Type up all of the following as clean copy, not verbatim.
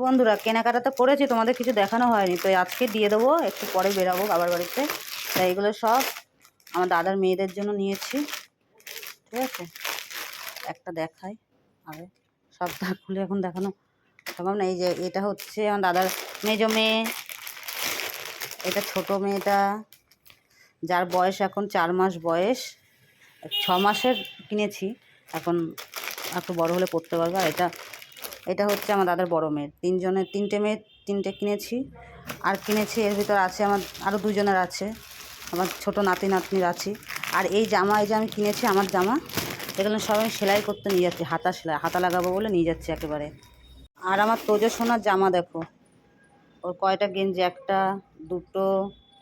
বন্ধুরা কেনাকাটা তো করেছি, তোমাদের কিছু দেখানো হয়নি, তো আজকে দিয়ে দেবো, একটু পরে বেরাবো বাবার বাড়িতে। তাই এগুলো সব আমার দাদার মেয়েদের জন্য নিয়েছি। ঠিক আছে, একটা দেখাই আগে, সবটা খুলে এখন দেখানো সম্ভব না। এই যে এটা হচ্ছে আমার দাদার মেজো মেয়ে, এটা ছোট মেয়েটা যার বয়স এখন 4 মাস বয়স, 6 মাসের কিনেছি, এখন একটু বড় হলে পড়তে পারবে। আর এটা হচ্ছে আমার দাদার বড় মেয়ের, তিনটে মেয়ে, তিনটে কিনেছি। আর কিনেছি এর ভিতর আছে আমার আরও 2 জনের আছে, আমার ছোট নাতি নাতনির আছে। আর এই জামা, এই যে আমি কিনেছি আমার জামা, এগুলো সব আমি সেলাই করতে নিয়ে যাচ্ছি, হাতা লাগাবো বলে নিয়ে যাচ্ছি একেবারে। আর আমার তোজো সোনার জামা দেখো, ওর কয়টা গেঞ্জি, একটা, দুটো,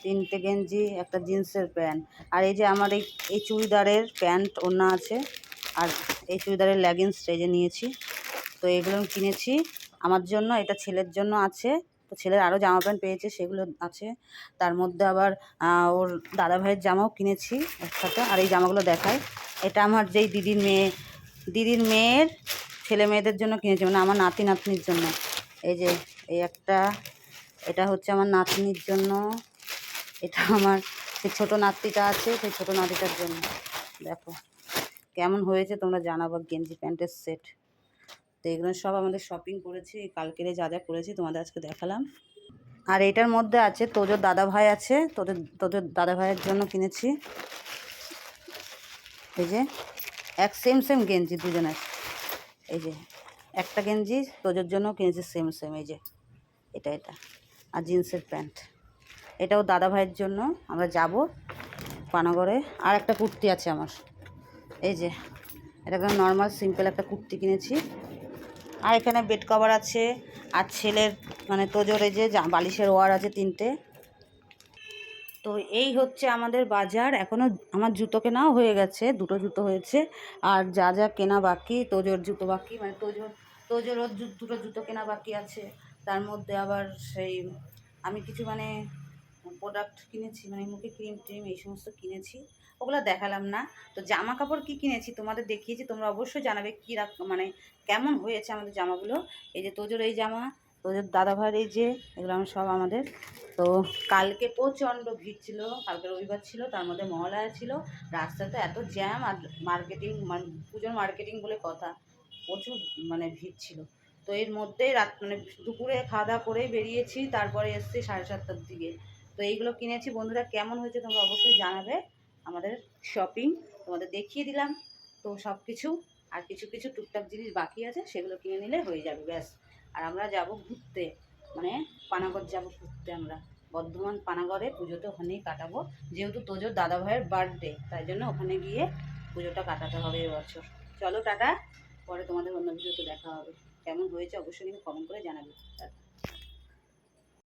তিনটে গেঞ্জি, একটা জিন্সের প্যান্ট। আর এই যে আমার এই চুড়িদারের প্যান্ট ওড়না আছে, আর এই চুড়িদারের লেগিংস এই যে নিয়েছি। তো এগুলো আমি কিনেছি আমার জন্য, এটা ছেলের জন্য আছে। তো ছেলের আরও জামা প্যান্ট পেয়েছে, সেগুলো আছে। তার মধ্যে আবার ওর দাদাভাইয়ের জামাও কিনেছি একসাথে। আর এই জামাগুলো দেখায়, এটা আমার যেই দিদির মেয়ের ছেলে মেয়েদের জন্য কিনেছি, মানে আমার নাতি নাতনির জন্য। এই যে এই একটা, এটা হচ্ছে আমার নাতনির জন্য, এটা আমার যে ছোটো নাতিটা আছে সেই ছোটো নাতিটার জন্য। দেখো কেমন হয়েছে তোমরা জানাবো, গেঞ্জি প্যান্টের সেট। তো এগুলো সব আমাদের শপিং করেছি, কালকেরে যা যা করেছি তোমাদের আজকে দেখালাম। আর এটার মধ্যে আছে তোজোর দাদা ভাই আছে, তোজোর দাদা ভাইয়ের জন্য কিনেছি। এই যে সেম গেঞ্জি দুজনের, এই যে একটা গেঞ্জি তোজোর জন্য কিনেছি সেম, এই যে এটা আর জিন্সের প্যান্ট, এটাও দাদা ভাইয়ের জন্য। আমরা যাব পানাগড়ে। আর একটা কুর্তি আছে আমার, এই যে এটা নর্মাল সিম্পল একটা কুর্তি কিনেছি। আর এখানে বেড কভার আছে, আর ছেলের মানে তোজোর এই যে বালিশের ওয়ার আছে 3টে। তো এই হচ্ছে আমাদের বাজার। এখনও আমার জুতো কেনাও হয়ে গেছে, 2টো জুতো হয়েছে। আর যা যা কেনা বাকি, তোজোর জুতো বাকি, মানে তোজোরও 2টো জুতো কেনা বাকি আছে। তার মধ্যে আবার সেই আমি কিছু মানে প্রোডাক্ট কিনেছি, মানে মুখে ক্রিম ট্রিম এই সমস্ত কিনেছি, ওগুলো দেখালাম না। তো জামা কাপড় কী কিনেছি তোমাদের দেখিয়েছি, তোমরা অবশ্যই জানাবে কী মানে কেমন হয়েছে আমাদের জামাগুলো। এই যে তোজোর এই জামা, তোজোর দাদাভাইয়ের এই যে, এগুলো আমার সব আমাদের। তো কালকে প্রচণ্ড ভিড় ছিল, কালকে রবিবার ছিল, তার মধ্যে মহালয়া ছিল, রাস্তাতে এত জ্যাম। আর মার্কেটিং, মানে পুজোর মার্কেটিং বলে কথা, প্রচুর মানে ভিড় ছিল। তো এর মধ্যেই মানে দুপুরে খাওয়া দাওয়া করেই বেরিয়েছি, তারপরে এসছি 7:30টার দিকে। তো এইগুলো কিনেছি। বন্ধুরা কেমন হয়েছে তোমরা অবশ্যই জানাবে। আমাদের শপিং তোমাদের দেখিয়ে দিলাম তো সব কিছু। আর কিছু কিছু টুকটাক জিনিস বাকি আছে, সেগুলো কিনে নিলে হয়ে যাবে ব্যাস। আর আমরা যাব ঘুরতে, মানে পানাগড় যাব ঘুরতে আমরা, বর্ধমান পানাগড়ে পুজোতে ওখানেই কাটাবো। যেহেতু তোজোর দাদাভাইয়ের বার্থডে, তাই জন্য ওখানে গিয়ে পুজোটা কাটাতে হবে এবছর। চলো টাটা, পরে তোমাদের অন্য ভিডিওতে দেখা হবে। কেমন হয়েছে অবশ্যই কিন্তু কমেন্ট করে জানাবে।